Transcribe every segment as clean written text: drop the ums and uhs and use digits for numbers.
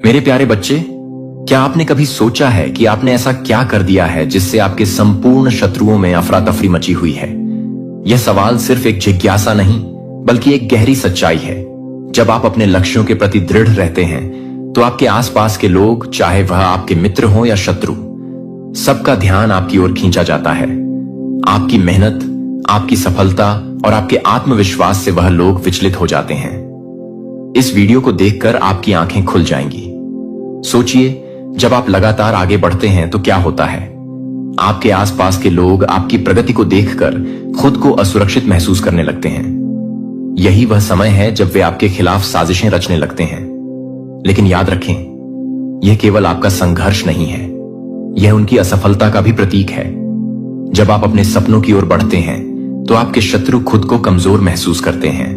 मेरे प्यारे बच्चे, क्या आपने कभी सोचा है कि आपने ऐसा क्या कर दिया है जिससे आपके संपूर्ण शत्रुओं में अफरा तफरी मची हुई है? यह सवाल सिर्फ एक जिज्ञासा नहीं, बल्कि एक गहरी सच्चाई है। जब आप अपने लक्ष्यों के प्रति दृढ़ रहते हैं, तो आपके आसपास के लोग, चाहे वह आपके मित्र हो या शत्रु, सबका ध्यान आपकी ओर खींचा जाता है। आपकी मेहनत, आपकी सफलता और आपके आत्मविश्वास से वह लोग विचलित हो जाते हैं। इस वीडियो को देखकर आपकी आंखें खुल जाएंगी। सोचिए, जब आप लगातार आगे बढ़ते हैं तो क्या होता है? आपके आसपास के लोग आपकी प्रगति को देखकर खुद को असुरक्षित महसूस करने लगते हैं। यही वह समय है जब वे आपके खिलाफ साजिशें रचने लगते हैं। लेकिन याद रखें, यह केवल आपका संघर्ष नहीं है, यह उनकी असफलता का भी प्रतीक है। जब आप अपने सपनों की ओर बढ़ते हैं, तो आपके शत्रु खुद को कमजोर महसूस करते हैं।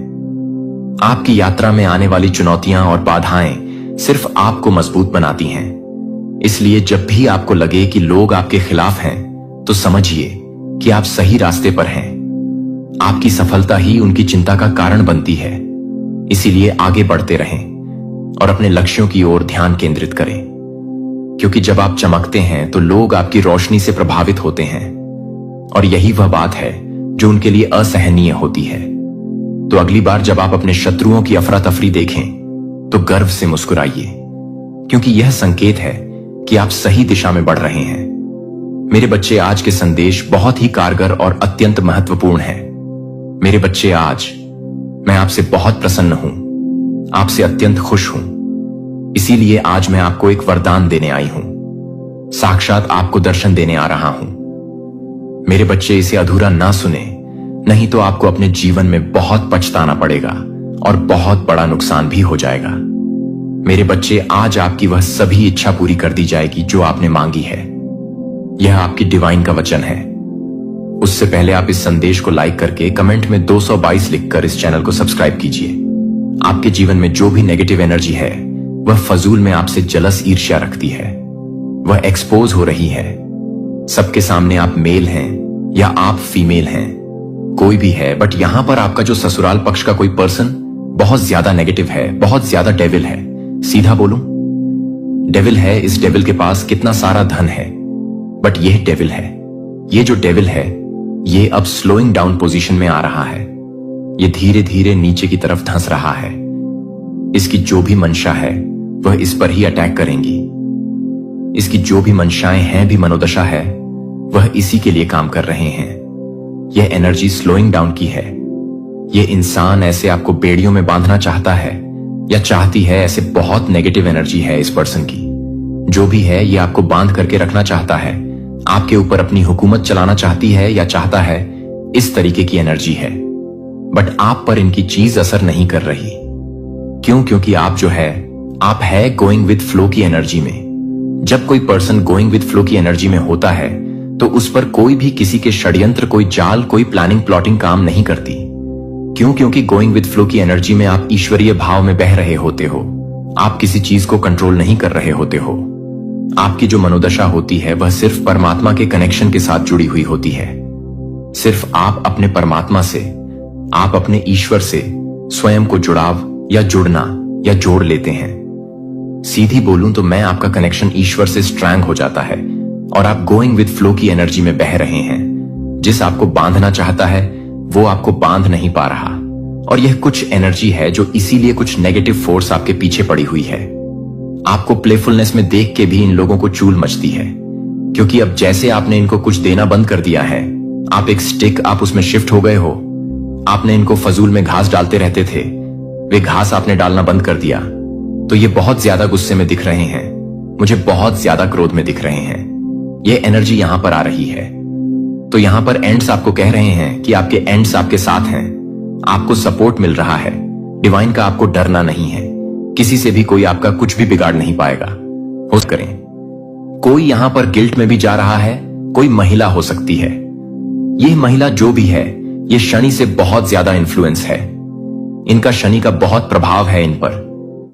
आपकी यात्रा में आने वाली चुनौतियां और बाधाएं सिर्फ आपको मजबूत बनाती हैं। इसलिए जब भी आपको लगे कि लोग आपके खिलाफ हैं, तो समझिए कि आप सही रास्ते पर हैं। आपकी सफलता ही उनकी चिंता का कारण बनती है। इसीलिए आगे बढ़ते रहें और अपने लक्ष्यों की ओर ध्यान केंद्रित करें, क्योंकि जब आप चमकते हैं तो लोग आपकी रोशनी से प्रभावित होते हैं, और यही वह बात है जो उनके लिए असहनीय होती है। तो अगली बार जब आप अपने शत्रुओं की अफरा तफरी देखें, तो गर्व से मुस्कुराइए, क्योंकि यह संकेत है कि आप सही दिशा में बढ़ रहे हैं। मेरे बच्चे, आज के संदेश बहुत ही कारगर और अत्यंत महत्वपूर्ण है। मेरे बच्चे, आज मैं आपसे बहुत प्रसन्न हूं, आपसे अत्यंत खुश हूं। इसीलिए आज मैं आपको एक वरदान देने आई हूं, साक्षात आपको दर्शन देने आ रहा हूं। मेरे बच्चे, इसे अधूरा ना सुने, नहीं तो आपको अपने जीवन में बहुत पछताना पड़ेगा और बहुत बड़ा नुकसान भी हो जाएगा। मेरे बच्चे, आज आपकी वह सभी इच्छा पूरी कर दी जाएगी जो आपने मांगी है। यह आपकी डिवाइन का वचन है। उससे पहले आप इस संदेश को लाइक करके कमेंट में 222 लिखकर इस चैनल को सब्सक्राइब कीजिए। आपके जीवन में जो भी नेगेटिव एनर्जी है, वह फजूल में आपसे जलस ईर्ष्या रखती है। वह एक्सपोज हो रही है। सबके सामने आप मेल हैं या आप फीमेल हैं, कोई भी है, बट यहां पर आपका जो ससुराल पक्ष का कोई पर्सन बहुत ज्यादा नेगेटिव है, बहुत ज्यादा डेविल है। सीधा बोलूं, डेविल है। इस डेविल के पास कितना सारा धन है, बट यह डेविल है। ये जो डेविल है, ये अब स्लोइंग डाउन पोजीशन में आ रहा है। ये धीरे धीरे नीचे की तरफ धंस रहा है। इसकी जो भी मंशा है, वह इस पर ही अटैक करेंगी। इसकी जो भी मंशाएं हैं, भी मनोदशा है, वह इसी के लिए काम कर रहे हैं। यह एनर्जी स्लोइंग डाउन की है। यह इंसान ऐसे आपको बेड़ियों में बांधना चाहता है या चाहती है। ऐसे बहुत नेगेटिव एनर्जी है इस पर्सन की। जो भी है, यह आपको बांध करके रखना चाहता है, आपके ऊपर अपनी हुकूमत चलाना चाहती है या चाहता है। इस तरीके की एनर्जी है, बट आप पर इनकी चीज असर नहीं कर रही। क्यों? क्योंकि आप जो है, आप है गोइंग विद फ्लो की एनर्जी में। जब कोई पर्सन गोइंग विद फ्लो की एनर्जी में होता है, तो उस पर कोई भी किसी के षड्यंत्र, कोई जाल, कोई प्लानिंग प्लॉटिंग काम नहीं करती। क्यों? क्योंकि गोइंग विद फ्लो की एनर्जी में आप ईश्वरीय भाव में बह रहे होते हो। आप किसी चीज को कंट्रोल नहीं कर रहे होते हो। आपकी जो मनोदशा होती है, वह सिर्फ परमात्मा के कनेक्शन के साथ जुड़ी हुई होती है। सिर्फ आप अपने परमात्मा से, आप अपने ईश्वर से स्वयं को जुड़ाव या जुड़ना या जोड़ लेते हैं। सीधी बोलूं तो मैं आपका कनेक्शन ईश्वर से स्ट्रैंग हो जाता है और आप गोइंग विद फ्लो की एनर्जी में बह रहे हैं। जिस आपको बांधना चाहता है, वो आपको बांध नहीं पा रहा। और यह कुछ एनर्जी है जो इसीलिए कुछ नेगेटिव फोर्स आपके पीछे पड़ी हुई है। आपको प्लेफुलनेस में देख के भी इन लोगों को चूल मचती है, क्योंकि अब जैसे आपने इनको कुछ देना बंद कर दिया है, आप एक स्टिक, आप उसमें शिफ्ट हो गए हो। आपने इनको फजूल में घास डालते रहते थे, वे घास आपने डालना बंद कर दिया। तो ये बहुत ज्यादा गुस्से में दिख रहे हैं, मुझे बहुत ज्यादा क्रोध में दिख रहे हैं। ये एनर्जी यहां पर आ रही है। तो यहां पर एंड्स आपको कह रहे हैं कि आपके एंड्स आपके साथ हैं, आपको सपोर्ट मिल रहा है। डिवाइन का आपको डरना नहीं है। किसी से भी कोई आपका कुछ भी बिगाड़ नहीं पाएगा। होस्ट करें, कोई यहां पर गिल्ट में भी जा रहा है, कोई महिला हो सकती है। यह महिला जो भी है, यह शनि से बहुत ज्यादा इन्फ्लुएंस है। इनका शनि का बहुत प्रभाव है इन पर।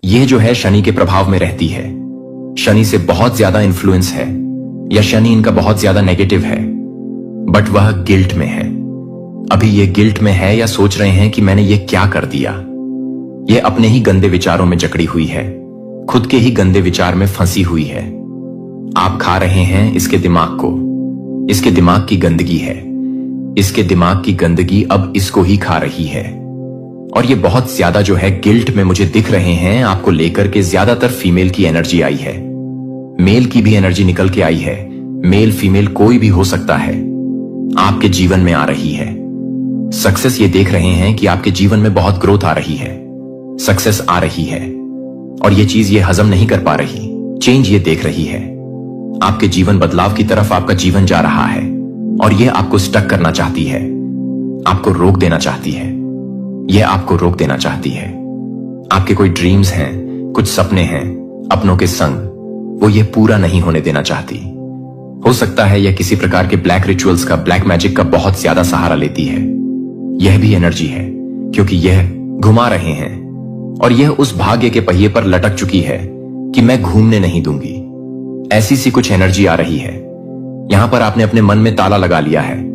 यह जो है शनि के प्रभाव में रहती है। शनि से बहुत ज्यादा इन्फ्लुएंस है, या शनि इनका बहुत ज्यादा नेगेटिव है, बट वह गिल्ट में है। अभी ये गिल्ट में है या सोच रहे हैं कि मैंने ये क्या कर दिया। ये अपने ही गंदे विचारों में जकड़ी हुई है, खुद के ही गंदे विचार में फंसी हुई है। आप खा रहे हैं इसके दिमाग को। इसके दिमाग की गंदगी है। इसके दिमाग की गंदगी अब इसको ही खा रही है। और ये बहुत ज्यादा जो है गिल्ट में मुझे दिख रहे हैं आपको लेकर के। ज्यादातर फीमेल की एनर्जी आई है, मेल की भी एनर्जी निकल के आई है। मेल फीमेल कोई भी हो सकता है, आपके जीवन में आ रही है। सक्सेस ये देख रहे हैं कि आपके जीवन में बहुत ग्रोथ आ रही है, सक्सेस आ रही है, और ये चीज ये हजम नहीं कर पा रही। चेंज ये देख रही है, आपके जीवन बदलाव की तरफ आपका जीवन जा रहा है, और ये आपको स्टक करना चाहती है, आपको रोक देना चाहती है। ये आपको रोक देना चाहती है। आपके कोई ड्रीम्स हैं, कुछ सपने हैं अपनों के संग, वो ये पूरा नहीं होने देना चाहती। हो सकता है यह किसी प्रकार के ब्लैक रिचुअल्स का, ब्लैक मैजिक का बहुत ज्यादा सहारा लेती है। यह भी एनर्जी है, क्योंकि यह घुमा रहे हैं और यह उस भाग्य के पहिए पर लटक चुकी है कि मैं घूमने नहीं दूंगी। ऐसी सी कुछ एनर्जी आ रही है। यहां पर आपने अपने मन में ताला लगा लिया है।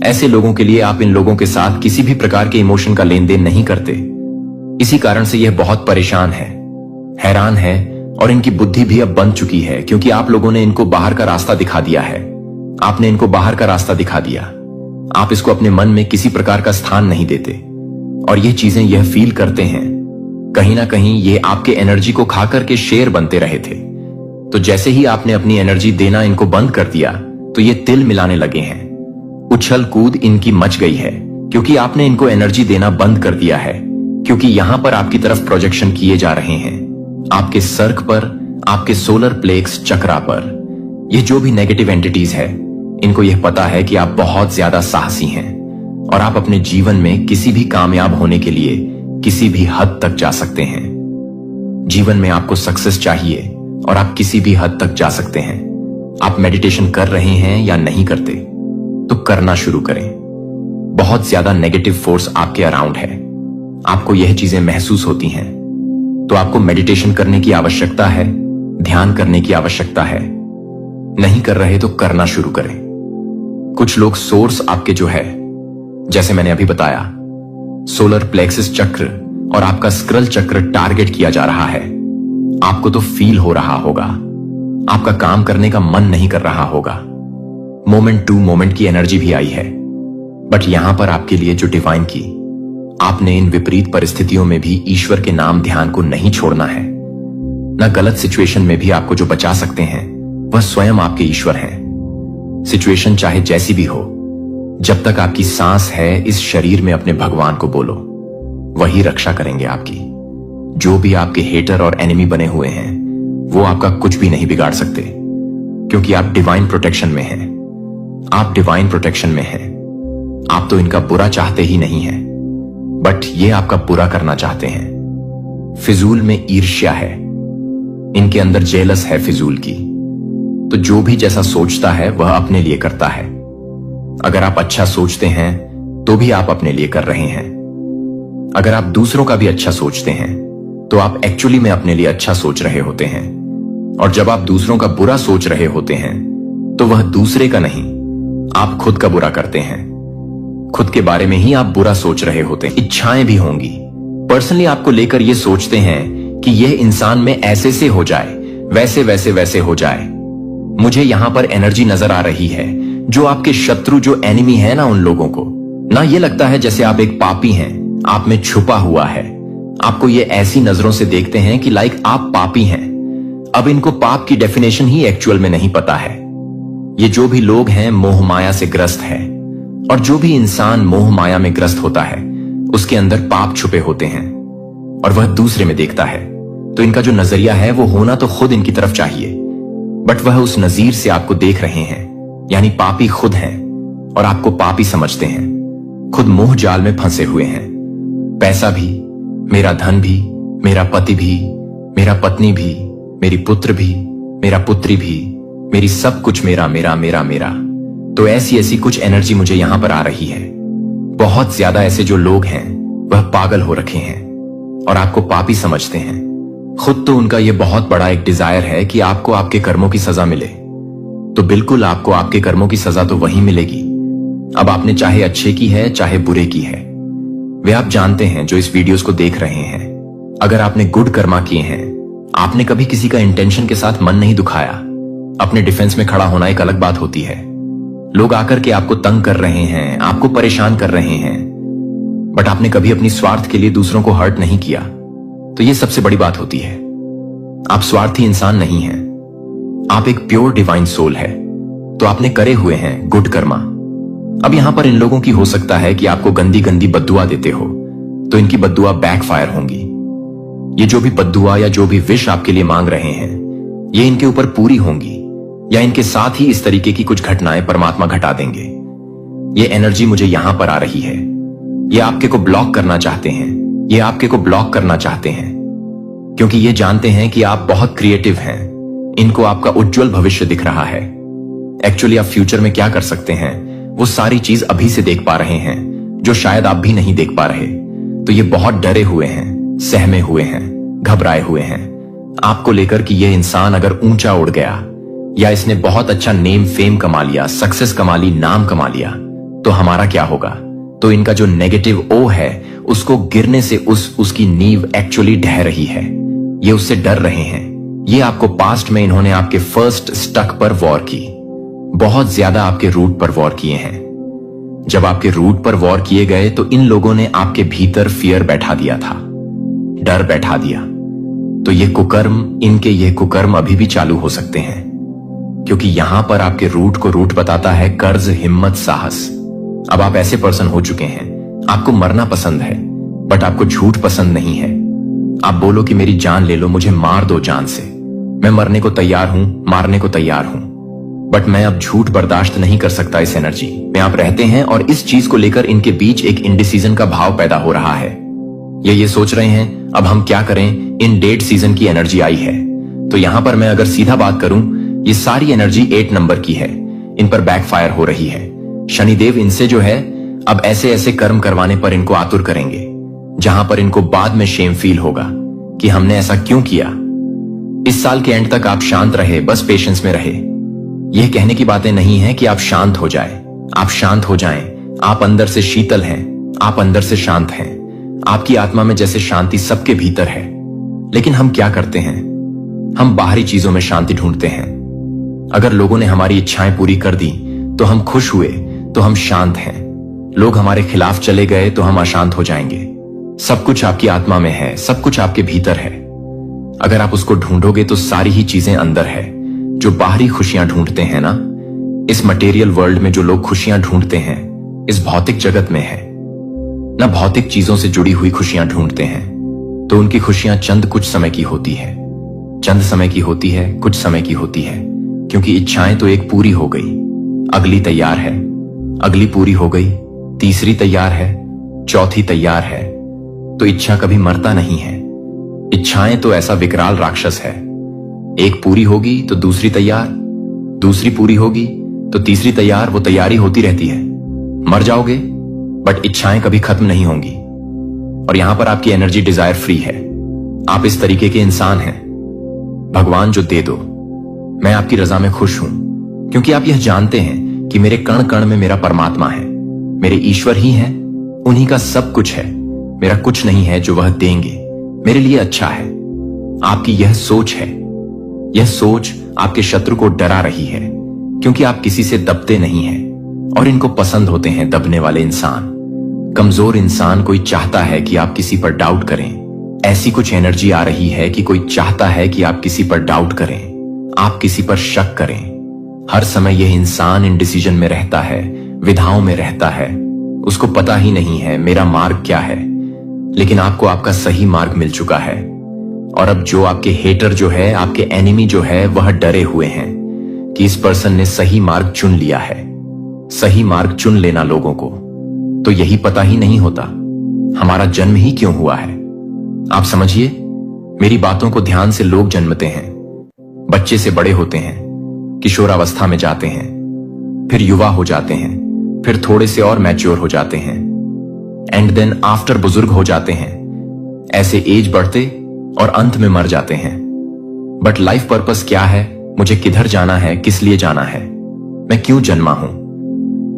ऐसे लोगों के लिए आप इन लोगों के साथ किसी भी प्रकार के इमोशन का लेन देन नहीं करते। इसी कारण से यह बहुत परेशान है, हैरान है, और इनकी बुद्धि भी अब बंद चुकी है, क्योंकि आप लोगों ने इनको बाहर का रास्ता दिखा दिया है। आपने इनको बाहर का रास्ता दिखा दिया। आप इसको अपने मन में किसी प्रकार का स्थान नहीं देते, और ये चीजें यह फील करते हैं कहीं ना कहीं ये आपके एनर्जी को खाकर के शेर बनते रहे थे। तो जैसे ही आपने अपनी एनर्जी देना इनको बंद कर दिया, तो ये तिल मिलाने लगे हैं। उछल कूद इनकी मच गई है, क्योंकि आपने इनको एनर्जी देना बंद कर दिया है। क्योंकि यहां पर आपकी तरफ प्रोजेक्शन किए जा रहे हैं, आपके सर्क पर, आपके सोलर प्लेक्स चक्रा पर। ये जो भी नेगेटिव एंटिटीज है, इनको यह पता है कि आप बहुत ज्यादा साहसी हैं, और आप अपने जीवन में किसी भी कामयाब होने के लिए किसी भी हद तक जा सकते हैं। जीवन में आपको सक्सेस चाहिए, और आप किसी भी हद तक जा सकते हैं। आप मेडिटेशन कर रहे हैं या नहीं करते, तो करना शुरू करें। बहुत ज्यादा नेगेटिव फोर्स आपके अराउंड है, आपको यह चीजें महसूस होती हैं, तो आपको मेडिटेशन करने की आवश्यकता है, ध्यान करने की आवश्यकता है। नहीं कर रहे तो करना शुरू करें। कुछ लोग सोर्स आपके जो है, जैसे मैंने अभी बताया, सोलर प्लेक्सिस चक्र और आपका स्क्रल चक्र टारगेट किया जा रहा है। आपको तो फील हो रहा होगा, आपका काम करने का मन नहीं कर रहा होगा। मोमेंट टू मोमेंट की एनर्जी भी आई है, बट यहां पर आपके लिए जो डिवाइन की, आपने इन विपरीत परिस्थितियों में भी ईश्वर के नाम ध्यान को नहीं छोड़ना है। न गलत सिचुएशन में भी आपको जो बचा सकते हैं, वह स्वयं आपके ईश्वर हैं। सिचुएशन चाहे जैसी भी हो, जब तक आपकी सांस है इस शरीर में अपने भगवान को बोलो, वही रक्षा करेंगे आपकी। जो भी आपके हेटर और एनिमी बने हुए हैं, वो आपका कुछ भी नहीं बिगाड़ सकते, क्योंकि आप डिवाइन प्रोटेक्शन में हैं। आप डिवाइन प्रोटेक्शन में हैं। आप तो इनका बुरा चाहते ही नहीं हैं, बट ये आपका बुरा करना चाहते हैं। फिजूल में ईर्ष्या है, इनके अंदर जेलस है फिजूल की। तो जो भी जैसा सोचता है वह अपने लिए करता है। अगर आप अच्छा सोचते हैं तो भी आप अपने लिए कर रहे हैं। अगर आप दूसरों का भी अच्छा सोचते हैं तो आप एक्चुअली में अपने लिए अच्छा सोच रहे होते हैं। और जब आप दूसरों का बुरा सोच रहे होते हैं तो वह दूसरे का नहीं, आप खुद का बुरा करते हैं। खुद के बारे में ही आप बुरा सोच रहे होते हैं। इच्छाएं भी होंगी। पर्सनली आपको लेकर ये सोचते हैं कि यह इंसान में ऐसे से हो जाए, वैसे वैसे वैसे हो जाए। मुझे यहां पर एनर्जी नजर आ रही है, जो आपके शत्रु, जो एनिमी है ना, उन लोगों को ना ये लगता है जैसे आप एक पापी हैं, आप में छुपा हुआ है। आपको ये ऐसी नजरों से देखते हैं कि लाइक आप पापी हैं। अब इनको पाप की डेफिनेशन ही एक्चुअल में नहीं पता है। ये जो भी लोग हैं मोह माया से ग्रस्त है, और जो भी इंसान मोह माया में ग्रस्त होता है उसके अंदर पाप छुपे होते हैं, और वह दूसरे में देखता है। तो इनका जो नजरिया है वो होना तो खुद इनकी तरफ चाहिए, बट वह उस नजीर से आपको देख रहे हैं, यानी पापी खुद हैं और आपको पापी समझते हैं। खुद मोह जाल में फंसे हुए हैं। पैसा भी, मेरा धन भी, मेरा पति भी, मेरा पत्नी भी, मेरी पुत्र भी, मेरा पुत्री भी, मेरी सब कुछ मेरा मेरा मेरा मेरा। तो ऐसी ऐसी कुछ एनर्जी मुझे यहां पर आ रही है। बहुत ज्यादा ऐसे जो लोग हैं वह पागल हो रखे हैं और आपको पापी समझते हैं। खुद तो उनका यह बहुत बड़ा एक डिजायर है कि आपको आपके कर्मों की सजा मिले। तो बिल्कुल आपको आपके कर्मों की सजा तो वही मिलेगी। अब आपने चाहे अच्छे की है चाहे बुरे की है, वे आप जानते हैं जो इस वीडियोस को देख रहे हैं। अगर आपने गुड कर्मा किए हैं, आपने कभी किसी का इंटेंशन के साथ मन नहीं दुखाया। अपने डिफेंस में खड़ा होना एक अलग बात होती है। लोग आकर के आपको तंग कर रहे हैं, आपको परेशान कर रहे हैं, बट आपने कभी अपनी स्वार्थ के लिए दूसरों को हर्ट नहीं किया। तो ये सबसे बड़ी बात होती है। आप स्वार्थी इंसान नहीं हैं, आप एक प्योर डिवाइन सोल है। तो आपने करे हुए हैं गुड कर्मा। अब यहां पर इन लोगों की हो सकता है कि आपको गंदी गंदी बद्दुआ देते हो, तो इनकी बद्दुआ बैकफायर होंगी। ये जो भी बद्दुआ या जो भी विश आपके लिए मांग रहे हैं, ये इनके ऊपर पूरी होंगी, या इनके साथ ही इस तरीके की कुछ घटनाएं परमात्मा घटा देंगे। ये एनर्जी मुझे यहां पर आ रही है। ये आपके को ब्लॉक करना चाहते हैं, ये आपके को ब्लॉक करना चाहते हैं, क्योंकि ये जानते हैं कि आप बहुत क्रिएटिव हैं। इनको आपका उज्जवल भविष्य दिख रहा है। एक्चुअली आप फ्यूचर में क्या कर सकते हैं, वो सारी चीज अभी से देख पा रहे हैं, जो शायद आप भी नहीं देख पा रहे। तो ये बहुत डरे हुए हैं, सहमे हुए हैं, घबराए हुए हैं आपको लेकर कि ये इंसान अगर ऊंचा उड़ गया, या इसने बहुत अच्छा नेम फेम कमा लिया, सक्सेस कमा ली, नाम कमा लिया, तो हमारा क्या होगा। तो इनका जो नेगेटिव ओ है, उसको गिरने से उसकी नींव एक्चुअली ढह रही है। ये उससे डर रहे हैं। ये आपको पास्ट में इन्होंने आपके फर्स्ट स्टक पर वॉर की, बहुत ज्यादा आपके रूट पर वॉर किए हैं। जब आपके रूट पर वॉर किए गए तो इन लोगों ने आपके भीतर फियर बैठा दिया था, डर बैठा दिया। तो ये कुकर्म अभी भी चालू हो सकते हैं, क्योंकि यहां पर आपके रूट को रूट बताता है कर्ज, हिम्मत, साहस। अब आप ऐसे पर्सन हो चुके हैं, आपको मरना पसंद है, बट आपको झूठ पसंद नहीं है। आप बोलो कि मेरी जान ले लो, मुझे मार दो जान से, मैं मरने को तैयार हूं, मारने को तैयार हूं, बट मैं अब झूठ बर्दाश्त नहीं कर सकता। इस एनर्जी में आप रहते हैं और इस चीज को लेकर इनके बीच एक इंडिसीजन का भाव पैदा हो रहा है। ये सोच रहे हैं अब हम क्या करें, इन डेड सीजन की एनर्जी आई है। तो यहां पर मैं अगर सीधा बात करूं, ये सारी एनर्जी 8 नंबर की है, इन पर बैकफायर हो रही है। शनिदेव इनसे जो है अब ऐसे ऐसे कर्म करवाने पर इनको आतुर करेंगे, जहां पर इनको बाद में शेम फील होगा कि हमने ऐसा क्यों किया। इस साल के एंड तक आप शांत रहे, बस पेशेंस में रहे। यह कहने की बातें नहीं है कि आप शांत हो जाएं, आप शांत हो जाएं। आप अंदर से शीतल हैं, आप अंदर से शांत हैं। आपकी आत्मा में जैसे शांति सबके भीतर है, लेकिन हम क्या करते हैं, हम बाहरी चीजों में शांति ढूंढते हैं। अगर लोगों ने हमारी इच्छाएं पूरी कर दी तो हम खुश हुए, तो हम शांत हैं। लोग हमारे खिलाफ चले गए तो हम अशांत हो जाएंगे। सब कुछ आपकी आत्मा में है, सब कुछ आपके भीतर है। अगर आप उसको ढूंढोगे तो सारी ही चीजें अंदर है। जो बाहरी खुशियां ढूंढते हैं ना, इस मटेरियल वर्ल्ड में जो लोग खुशियां ढूंढते हैं, इस भौतिक जगत में है ना, भौतिक चीजों से जुड़ी हुई खुशियां ढूंढते हैं, तो उनकी खुशियां चंद कुछ समय की होती है, चंद समय की होती है, कुछ समय की होती है। क्योंकि इच्छाएं तो एक पूरी हो गई, अगली तैयार है, अगली पूरी हो गई, तीसरी तैयार है, चौथी तैयार है। तो इच्छा कभी मरता नहीं है। इच्छाएं तो ऐसा विकराल राक्षस है, एक पूरी होगी तो दूसरी तैयार, दूसरी पूरी होगी तो तीसरी तैयार, वो तैयारी होती रहती है। मर जाओगे बट इच्छाएं कभी खत्म नहीं होंगी। और यहां पर आपकी एनर्जी डिजायर फ्री है। आप इस तरीके के इंसान हैं। भगवान जो दे दो, मैं आपकी रजा में खुश हूं, क्योंकि आप यह जानते हैं कि मेरे कण कण में मेरा परमात्मा है, मेरे ईश्वर ही है, उन्हीं का सब कुछ है। मेरा कुछ नहीं है जो वह देंगे, मेरे लिए अच्छा है। आपकी यह सोच है, यह सोच आपके शत्रु को डरा रही है, क्योंकि आप किसी से दबते नहीं हैं और इनको पसंद होते हैं दबने वाले इंसान। कमजोर इंसान कोई चाहता है कि आप किसी पर डाउट करें। ऐसी कुछ एनर्जी आ रही है कि कोई चाहता है कि आप किसी पर डाउट करें, आप किसी पर शक करें। हर समय यह इंसान इंडिसीजन में रहता है, विधाओं में रहता है। उसको पता ही नहीं है मेरा मार्ग क्या है, लेकिन आपको आपका सही मार्ग मिल चुका है। और अब जो आपके हेटर जो है, आपके एनिमी जो है, वह डरे हुए हैं कि इस पर्सन ने सही मार्ग चुन लिया है। सही मार्ग चुन लेना लोगों को तो यही पता ही नहीं होता हमारा जन्म ही क्यों हुआ है। आप समझिए, मेरी बातों को ध्यान से लोग जन्मते हैं, बच्चे से बड़े होते हैं, किशोरावस्था में जाते हैं, फिर युवा हो जाते हैं, फिर थोड़े से और मैच्योर हो जाते हैं, एंड देन आफ्टर बुजुर्ग हो जाते हैं। ऐसे एज बढ़ते और अंत में मर जाते हैं। बट लाइफ पर्पस क्या है, मुझे किधर जाना है, किस लिए जाना है, मैं क्यों जन्मा हूं,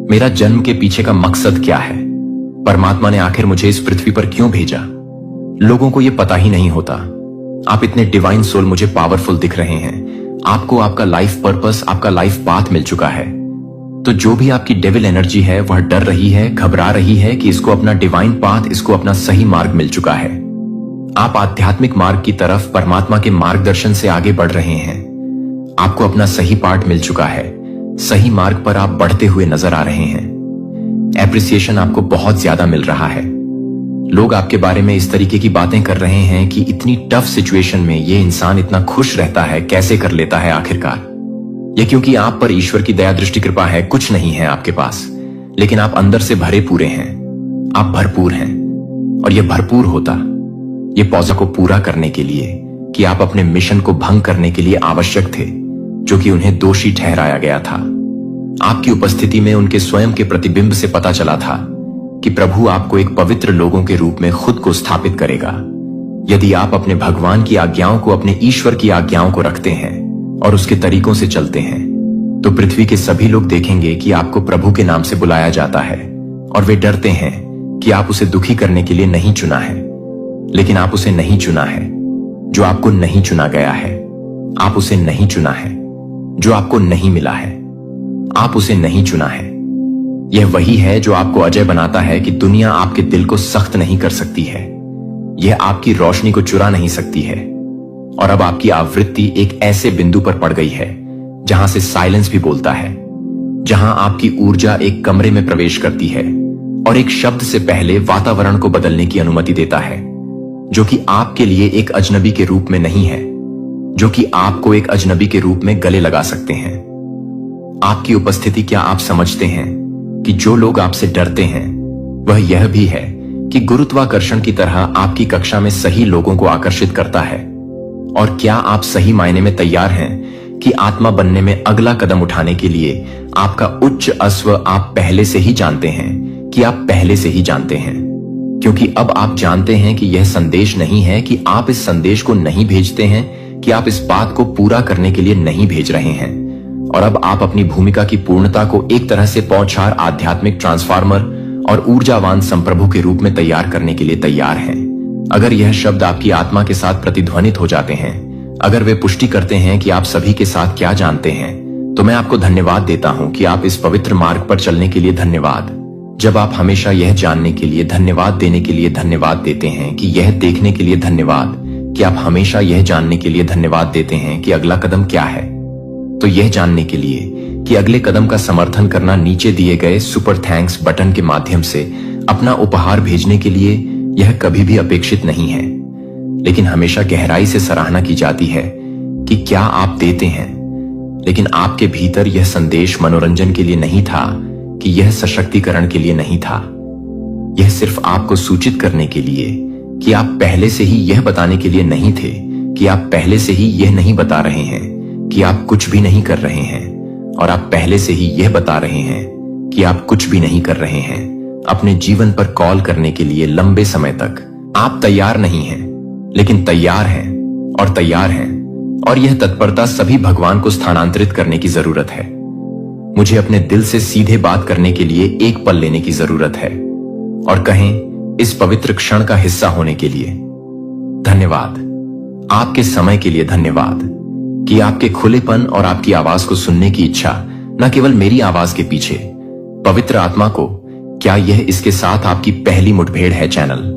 मेरा जन्म के पीछे का मकसद क्या है, परमात्मा ने आखिर मुझे इस पृथ्वी पर क्यों भेजा। लोगों को यह पता ही नहीं होता। आप इतने डिवाइन सोल मुझे पावरफुल दिख रहे हैं। आपको आपका लाइफ पर्पस, आपका लाइफ पाथ मिल चुका है। तो जो भी आपकी डेविल एनर्जी है वह डर रही है, घबरा रही है कि इसको अपना डिवाइन पाथ, इसको अपना सही मार्ग मिल चुका है। आप आध्यात्मिक मार्ग की तरफ परमात्मा के मार्गदर्शन से आगे बढ़ रहे हैं। आपको अपना सही पार्ट मिल चुका है। सही मार्ग पर आप बढ़ते हुए नजर आ रहे हैं। एप्रिसिएशन आपको बहुत ज्यादा मिल रहा है। लोग आपके बारे में इस तरीके की बातें कर रहे हैं कि इतनी टफ सिचुएशन में ये इंसान इतना खुश रहता है, कैसे कर लेता है आखिरकार। ये क्योंकि आप पर ईश्वर की दया दृष्टि कृपा है। कुछ नहीं है आपके पास, लेकिन आप अंदर से भरे पूरे हैं। आप भरपूर हैं और ये भरपूर होता ये पौधा को पूरा करने के लिए कि आप अपने मिशन को भंग करने के लिए आवश्यक थे, जो कि उन्हें दोषी ठहराया गया था। आपकी उपस्थिति में उनके स्वयं के प्रतिबिंब से पता चला था कि प्रभु आपको एक पवित्र लोगों के रूप में खुद को स्थापित करेगा। यदि आप अपने भगवान की आज्ञाओं को, अपने ईश्वर की आज्ञाओं को रखते हैं और उसके तरीकों से चलते हैं, तो पृथ्वी के सभी लोग देखेंगे कि आपको प्रभु के नाम से बुलाया जाता है और वे डरते हैं कि आप उसे दुखी करने के लिए नहीं चुना है। लेकिन आप उसे नहीं चुना है जो आपको नहीं चुना गया है। आप उसे नहीं चुना है जो आपको नहीं मिला है। आप उसे नहीं चुना है। यह वही है जो आपको अजय बनाता है कि दुनिया आपके दिल को सख्त नहीं कर सकती है। यह आपकी रोशनी को चुरा नहीं सकती है। और अब आपकी आवृत्ति एक ऐसे बिंदु पर पड़ गई है जहां से साइलेंस भी बोलता है, जहां आपकी ऊर्जा एक कमरे में प्रवेश करती है और एक शब्द से पहले वातावरण को बदलने की अनुमति देता है, जो कि आपके लिए एक अजनबी के रूप में नहीं है, जो कि आपको एक अजनबी के रूप में गले लगा सकते हैं। आपकी उपस्थिति, क्या आप समझते हैं कि जो लोग आपसे डरते हैं वह यह भी है कि गुरुत्वाकर्षण की तरह आपकी कक्षा में सही लोगों को आकर्षित करता है। और क्या आप सही मायने में तैयार हैं कि आत्मा बनने में अगला कदम उठाने के लिए आपका उच्च अश्व आप पहले से ही जानते हैं कि आप पहले से ही जानते हैं, क्योंकि अब आप जानते हैं कि यह संदेश नहीं है कि आप इस संदेश को नहीं भेजते हैं, कि आप इस बात को पूरा करने के लिए नहीं भेज रहे हैं। और अब आप अपनी भूमिका की पूर्णता को एक तरह से पौछार आध्यात्मिक ट्रांसफार्मर और ऊर्जावान संप्रभु के रूप में तैयार करने के लिए तैयार हैं। अगर यह शब्द आपकी आत्मा के साथ प्रतिध्वनित हो जाते हैं, अगर वे पुष्टि करते हैं कि आप सभी के साथ क्या जानते हैं, तो मैं आपको धन्यवाद देता हूं कि आप इस पवित्र मार्ग पर चलने के लिए धन्यवाद। जब आप हमेशा यह जानने के लिए धन्यवाद देने के लिए धन्यवाद देते हैं कि यह देखने के लिए धन्यवाद कि आप हमेशा यह जानने के लिए धन्यवाद देते हैं कि अगला कदम क्या है, तो यह जानने के लिए कि अगले कदम का समर्थन करना नीचे दिए गए सुपर थैंक्स बटन के माध्यम से अपना उपहार भेजने के लिए यह कभी भी अपेक्षित नहीं है, लेकिन हमेशा गहराई से सराहना की जाती है कि क्या आप देते हैं। लेकिन आपके भीतर यह संदेश मनोरंजन के लिए नहीं था, कि यह सशक्तिकरण के लिए नहीं था। यह सिर्फ आपको सूचित करने के लिए कि आप पहले से ही यह बताने के लिए नहीं थे, कि आप पहले से ही यह नहीं बता रहे हैं कि आप कुछ भी नहीं कर रहे हैं, और आप पहले से ही यह बता रहे हैं कि आप कुछ भी नहीं कर रहे हैं। अपने जीवन पर कॉल करने के लिए लंबे समय तक आप तैयार नहीं हैं, लेकिन तैयार हैं और तैयार हैं। और यह तत्परता सभी भगवान को स्थानांतरित करने की जरूरत है। मुझे अपने दिल से सीधे बात करने के लिए एक पल लेने की जरूरत है और कहें इस पवित्र क्षण का हिस्सा होने के लिए धन्यवाद। आपके समय के लिए धन्यवाद कि आपके खुलेपन और आपकी आवाज को सुनने की इच्छा, न केवल मेरी आवाज के पीछे पवित्र आत्मा को। क्या यह इसके साथ आपकी पहली मुठभेड़ है चैनल,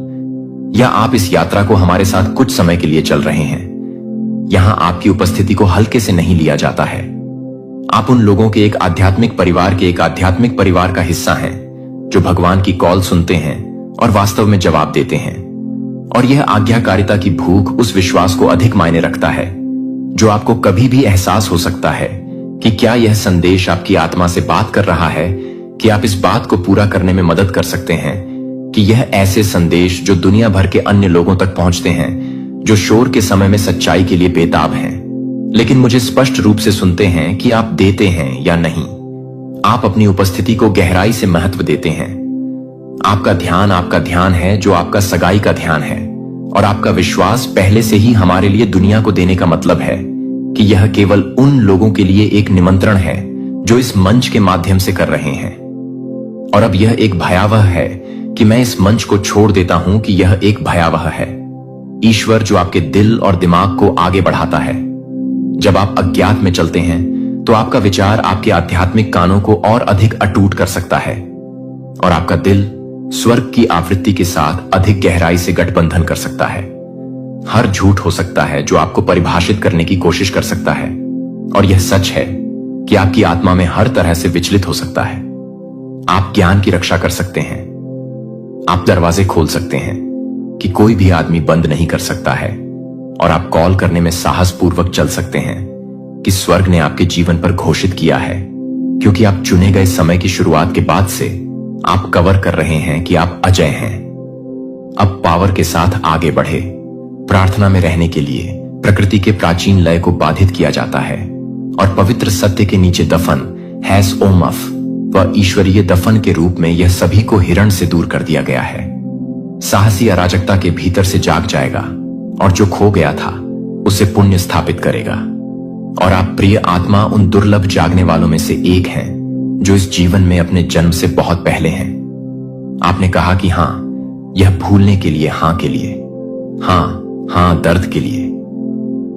या आप इस यात्रा को हमारे साथ कुछ समय के लिए चल रहे हैं? यहां आपकी उपस्थिति को हल्के से नहीं लिया जाता है। आप उन लोगों के एक आध्यात्मिक परिवार का हिस्सा हैं जो भगवान की कॉल सुनते हैं और वास्तव में जवाब देते हैं। और यह आज्ञाकारिता की भूख उस विश्वास को अधिक मायने रखता है जो आपको कभी भी एहसास हो सकता है कि क्या यह संदेश आपकी आत्मा से बात कर रहा है, कि आप इस बात को पूरा करने में मदद कर सकते हैं कि यह ऐसे संदेश जो दुनिया भर के अन्य लोगों तक पहुंचते हैं, जो शोर के समय में सच्चाई के लिए बेताब हैं, लेकिन मुझे स्पष्ट रूप से सुनते हैं कि आप देते हैं या नहीं। आप अपनी उपस्थिति को गहराई से महत्व देते हैं। आपका ध्यान है जो आपका सगाई का ध्यान है, और आपका विश्वास पहले से ही हमारे लिए दुनिया को देने का मतलब है कि यह केवल उन लोगों के लिए एक निमंत्रण है जो इस मंच के माध्यम से कर रहे हैं। और अब यह एक भयावह है कि मैं इस मंच को छोड़ देता हूं कि यह एक भयावह है। ईश्वर जो आपके दिल और दिमाग को आगे बढ़ाता है। जब आप अज्ञात में चलते हैं तो आपका विचार आपके आध्यात्मिक कानों को और अधिक अटूट कर सकता है और आपका दिल स्वर्ग की आवृत्ति के साथ अधिक गहराई से गठबंधन कर सकता है। हर झूठ हो सकता है जो आपको परिभाषित करने की कोशिश कर सकता है, और यह सच है कि आपकी आत्मा में हर तरह से विचलित हो सकता है। आप ज्ञान की रक्षा कर सकते हैं, आप दरवाजे खोल सकते हैं कि कोई भी आदमी बंद नहीं कर सकता है, और आप कॉल करने में साहस पूर्वक चल सकते हैं कि स्वर्ग ने आपके जीवन पर घोषित किया है, क्योंकि आप चुने गए समय की शुरुआत के बाद से आप कवर कर रहे हैं कि आप अजय हैं। अब पावर के साथ आगे बढ़े। प्रार्थना में रहने के लिए प्रकृति के प्राचीन लय को बाधित किया जाता है और पवित्र सत्य के नीचे दफन हैस ओमफ व ईश्वरीय दफन के रूप में यह सभी को हिरण से दूर कर दिया गया है। साहसी अराजकता के भीतर से जाग जाएगा और जो खो गया था उसे पुण्य स्थापित करेगा। और आप प्रिय आत्मा उन दुर्लभ जागने वालों में से एक हैं जो इस जीवन में अपने जन्म से बहुत पहले हैं। आपने कहा कि हां, यह भूलने के लिए, हां के लिए, हां दर्द के लिए।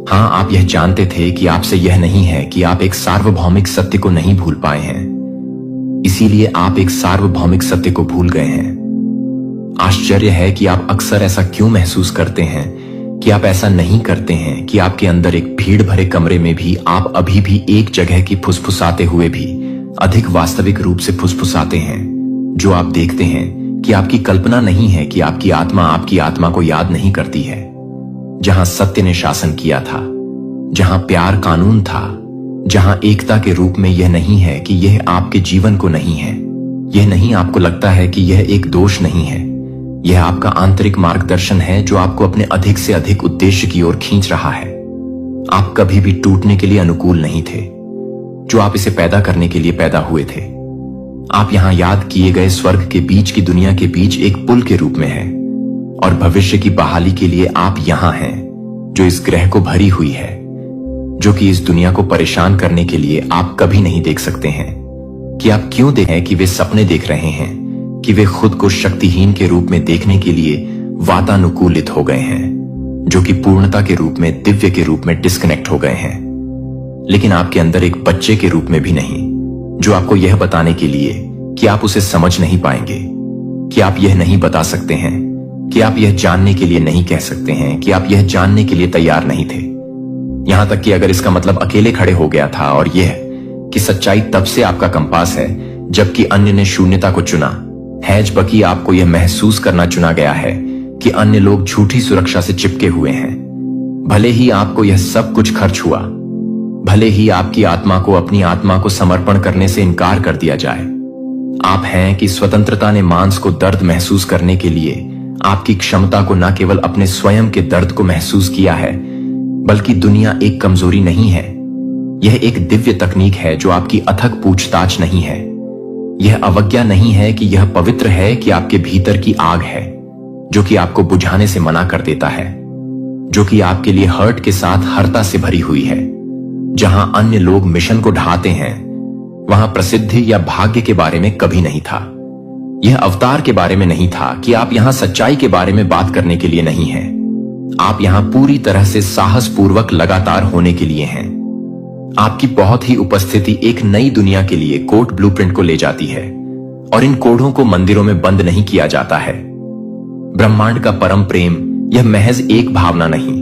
हां, आप यह जानते थे कि आपसे यह नहीं है कि आप एक सार्वभौमिक सत्य को नहीं भूल पाए हैं, इसीलिए आप एक सार्वभौमिक सत्य को भूल गए हैं। आश्चर्य है कि आप अक्सर ऐसा क्यों महसूस करते हैं कि आप ऐसा नहीं करते हैं कि आपके अंदर एक भीड़ भरे कमरे में भी आप अभी भी एक जगह की फुसफुसाते हुए भी अधिक वास्तविक रूप से फुसफुसाते हैं, जो आप देखते हैं कि आपकी कल्पना नहीं है कि आपकी आत्मा को याद नहीं करती है। जहां सत्य ने शासन किया था, जहां प्यार कानून था, जहां एकता के रूप में यह नहीं है कि यह आपके जीवन को नहीं है, यह नहीं आपको लगता है कि यह एक दोष नहीं है, यह आपका आंतरिक मार्गदर्शन है जो आपको अपने अधिक से अधिक उद्देश्य की ओर खींच रहा है। आप कभी भी टूटने के लिए अनुकूल नहीं थे, जो आप इसे पैदा करने के लिए पैदा हुए थे। आप यहां याद किए गए स्वर्ग के बीच की दुनिया के बीच एक पुल के रूप में है, और भविष्य की बहाली के लिए आप यहां हैं जो इस ग्रह को भरी हुई है, जो कि इस दुनिया को परेशान करने के लिए आप कभी नहीं देख सकते हैं कि आप क्यों देखें कि वे सपने देख रहे हैं, कि वे खुद को शक्तिहीन के रूप में देखने के लिए वातानुकूलित हो गए हैं, जो कि पूर्णता के रूप में, दिव्य के रूप में डिस्कनेक्ट हो गए हैं। लेकिन आपके अंदर एक बच्चे के रूप में भी नहीं, जो आपको यह बताने के लिए कि आप उसे समझ नहीं पाएंगे, कि आप यह नहीं बता सकते हैं, कि आप यह जानने के लिए नहीं कह सकते हैं, कि आप यह जानने के लिए तैयार नहीं थे। यहां तक कि अगर इसका मतलब अकेले खड़े हो गया था और यह कि सच्चाई तब से आपका कंपास है जबकि अन्य ने शून्यता को चुना है, जबकि आपको यह महसूस करना चुना गया है कि अन्य लोग झूठी सुरक्षा से चिपके हुए हैं। भले ही आपको यह सब कुछ खर्च हुआ, भले ही आपकी आत्मा को अपनी आत्मा को समर्पण करने से इनकार कर दिया जाए, आप हैं कि स्वतंत्रता ने मांस को दर्द महसूस करने के लिए आपकी क्षमता को न केवल अपने स्वयं के दर्द को महसूस किया है, बल्कि दुनिया एक कमजोरी नहीं है, यह एक दिव्य तकनीक है जो आपकी अथक पूछताछ नहीं है। यह अवज्ञा नहीं है कि यह पवित्र है कि आपके भीतर की आग है जो कि आपको बुझाने से मना कर देता है, जो कि आपके लिए हर्ट के साथ हरता से भरी हुई है। जहां अन्य लोग मिशन को ढाते हैं, वहां प्रसिद्धि या भाग्य के बारे में कभी नहीं था। यह अवतार के बारे में नहीं था कि आप यहां सच्चाई के बारे में बात करने के लिए नहीं हैं। आप यहां पूरी तरह से साहसपूर्वक लगातार होने के लिए हैं। आपकी बहुत ही उपस्थिति एक नई दुनिया के लिए कोड ब्लूप्रिंट को ले जाती है, और इन कोडों को मंदिरों में बंद नहीं किया जाता है। ब्रह्मांड का परम प्रेम यह महज एक भावना नहीं,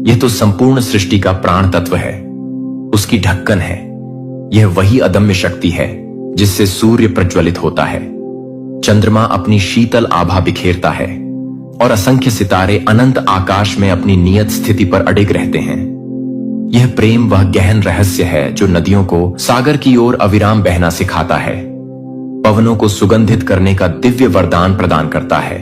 यह तो संपूर्ण सृष्टि का प्राण तत्व है, उसकी ढक्कन है। यह वही अदम्य शक्ति है जिससे सूर्य प्रज्वलित होता है, चंद्रमा अपनी शीतल आभा बिखेरता है, और असंख्य सितारे अनंत आकाश में अपनी नियत स्थिति पर अडिग रहते हैं। यह प्रेम वह गहन रहस्य है जो नदियों को सागर की ओर अविराम बहना सिखाता है, पवनों को सुगंधित करने का दिव्य वरदान प्रदान करता है,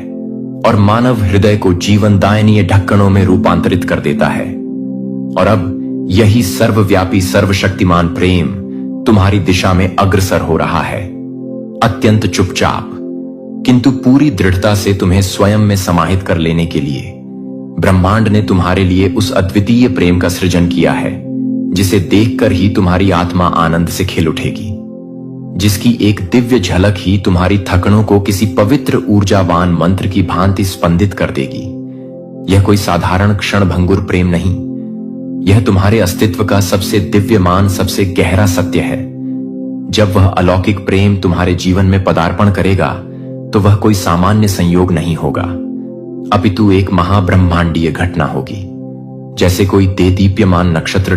और मानव हृदय को जीवनदायनीय ढक्कनों में रूपांतरित कर देता है। और अब यही सर्वव्यापी सर्वशक्तिमान प्रेम तुम्हारी दिशा में अग्रसर हो रहा है, अत्यंत चुपचाप किंतु पूरी दृढ़ता से तुम्हें स्वयं में समाहित कर लेने के लिए ब्रह्मांड ने तुम्हारे लिए उस अद्वितीय प्रेम का सृजन किया है जिसे देखकर ही तुम्हारी आत्मा आनंद से खिल उठेगी, जिसकी एक दिव्य झलक ही तुम्हारी थकनों को किसी पवित्र ऊर्जावान मंत्र की भांति स्पंदित कर देगी। यह कोई साधारण क्षणभंगुर प्रेम नहीं, यह तुम्हारे अस्तित्व का सबसे दिव्यमान, सबसे गहरा सत्य है। जब वह अलौकिक प्रेम तुम्हारे जीवन में पदार्पण करेगा तो वह कोई सामान्य संयोग नहीं होगा, अपितु एक महाब्रह्मांडीय घटना होगी। जैसे कोई देदीप्यमान नक्षत्र